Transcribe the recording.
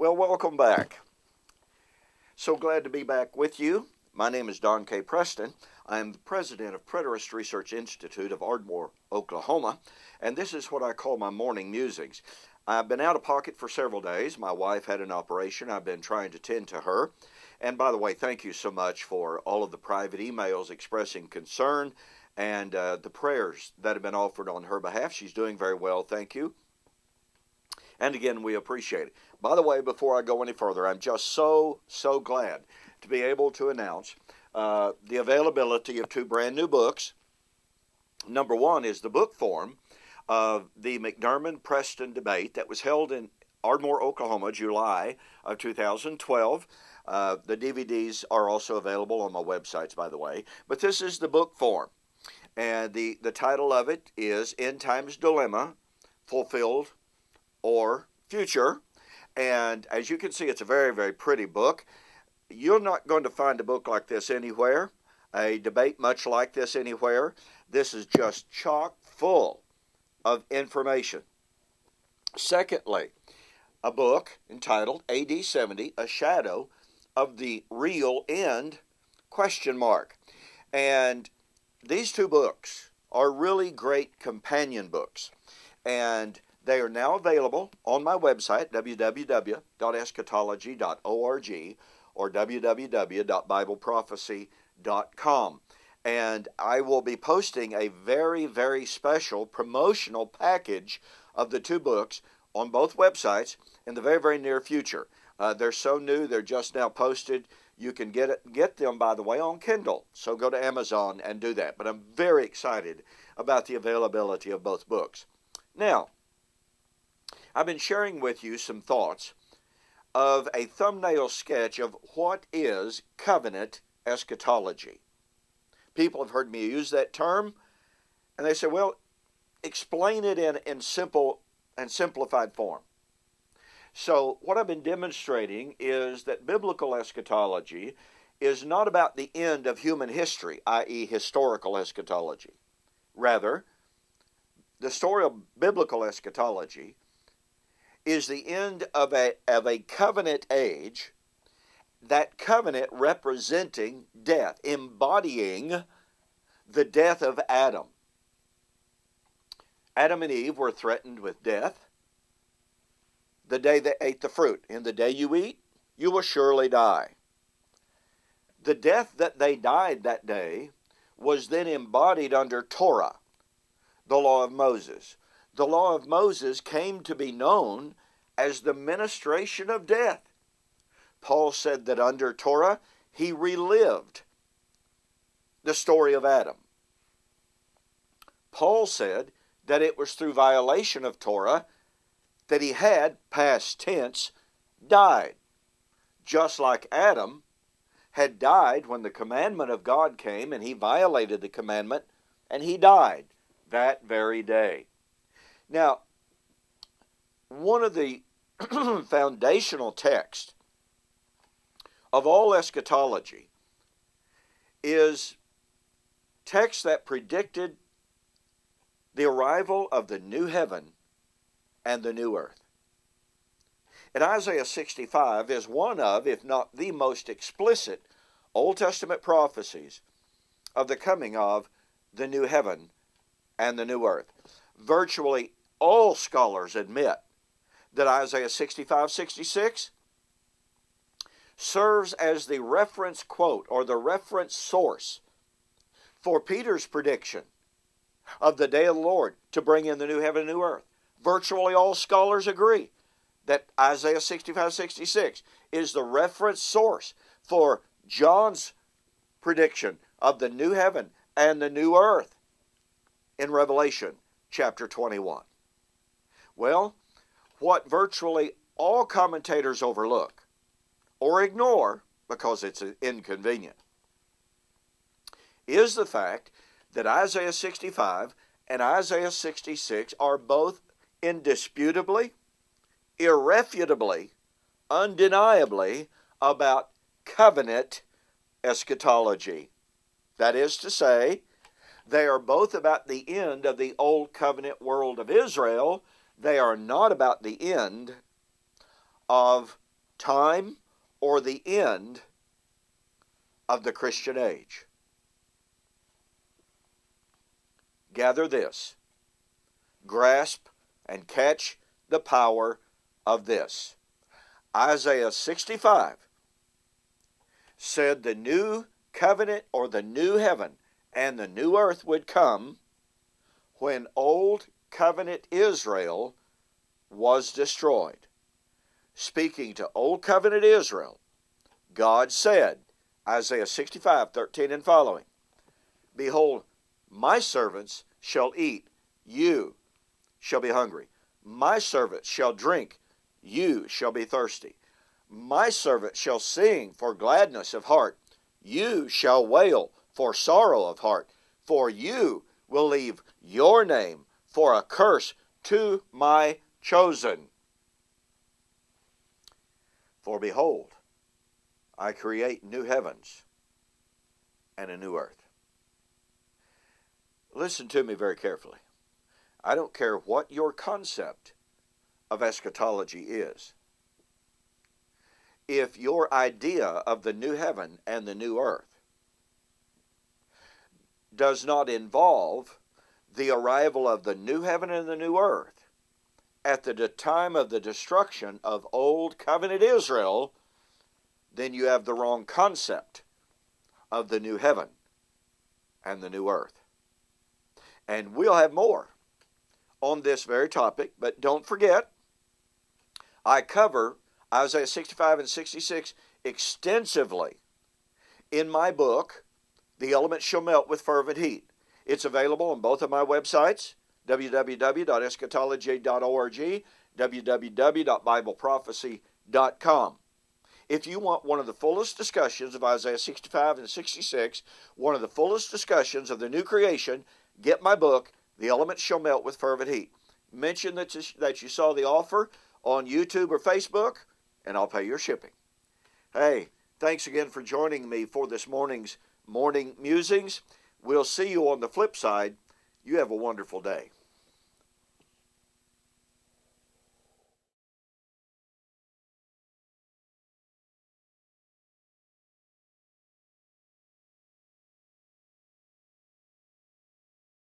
Well, welcome back. So glad to be back with you. My name is Don K. Preston. I am the president of Preterist Research Institute of Ardmore, Oklahoma, and this is what I call my morning musings. I've been out of pocket for several days. My wife had an operation. I've been trying to tend to her. And by the way, thank you so much for all of the private emails expressing concern and the prayers that have been offered on her behalf. She's doing very well, thank you. And again, we appreciate it. By the way, before I go any further, I'm just so glad to be able to announce the availability of two brand new books. Number one is the book form of the McDermott-Preston debate that was held in Ardmore, Oklahoma, July of 2012. The DVDs are also available on my websites, by the way. But this is the book form. And the title of it is End Times Dilemma, Fulfilled or Future. And as you can see, it's a very, very pretty book. You're not going to find a book like this anywhere, a debate much like this anywhere. This is just chock full of information. Secondly, a book entitled AD 70, A Shadow of the Real End, ? And these two books are really great companion books. And they are now available on my website, www.eschatology.org or www.bibleprophecy.com. And I will be posting a very, very special promotional package of the two books on both websites in the very, very near future. They're so new, they're just now posted. You can get them, by the way, on Kindle. So go to Amazon and do that. But I'm very excited about the availability of both books. Now, I've been sharing with you some thoughts of a thumbnail sketch of what is covenant eschatology. People have heard me use that term, and they say, well, explain it in simple and simplified form. So what I've been demonstrating is that biblical eschatology is not about the end of human history, i.e. historical eschatology. Rather, the story of biblical eschatology is the end of a covenant age, that covenant representing death, embodying the death of Adam. Adam and Eve were threatened with death the day they ate the fruit. In the day you eat, you will surely die. The death that they died that day was then embodied under Torah, the law of Moses. The law of Moses came to be known as the ministration of death. Paul said that under Torah, he relived the story of Adam. Paul said that it was through violation of Torah that he had, past tense, died. Just like Adam had died when the commandment of God came and he violated the commandment and he died that very day. Now, one of the foundational texts of all eschatology is text that predicted the arrival of the new heaven and the new earth. And Isaiah 65 is one of, if not the most explicit, Old Testament prophecies of the coming of the new heaven and the new earth. Virtually all scholars admit that Isaiah 65:66 serves as the reference quote or the reference source for Peter's prediction of the day of the Lord to bring in the new heaven and new earth. Virtually all scholars agree that Isaiah 65:66 is the reference source for John's prediction of the new heaven and the new earth in Revelation chapter 21. Well, what virtually all commentators overlook or ignore because it's inconvenient is the fact that Isaiah 65 and Isaiah 66 are both indisputably, irrefutably, undeniably about covenant eschatology. That is to say, they are both about the end of the old covenant world of Israel. They are not about the end of time or the end of the Christian age. Gather this. Grasp and catch the power of this. Isaiah 65 said the new covenant or the new heaven and the new earth would come when old covenant Israel was destroyed. Speaking to old covenant Israel, God said, Isaiah 65:13 and following, "Behold, my servants shall eat, you shall be hungry. My servants shall drink, you shall be thirsty. My servant shall sing for gladness of heart, you shall wail for sorrow of heart. For you will leave your name for a curse to my chosen. For behold, I create new heavens and a new earth." Listen to me very carefully. I don't care what your concept of eschatology is. If your idea of the new heaven and the new earth does not involve the arrival of the new heaven and the new earth at the time of the destruction of old covenant Israel, then you have the wrong concept of the new heaven and the new earth. And we'll have more on this very topic, but don't forget, I cover Isaiah 65 and 66 extensively in my book, The Elements Shall Melt with Fervent Heat. It's available on both of my websites, www.eschatology.org, www.bibleprophecy.com. If you want one of the fullest discussions of Isaiah 65 and 66, one of the fullest discussions of the new creation, get my book, The Elements Shall Melt with Fervent Heat. Mention that you saw the offer on YouTube or Facebook, and I'll pay your shipping. Hey, thanks again for joining me for this morning's Morning Musings. We'll see you on the flip side. You have a wonderful day.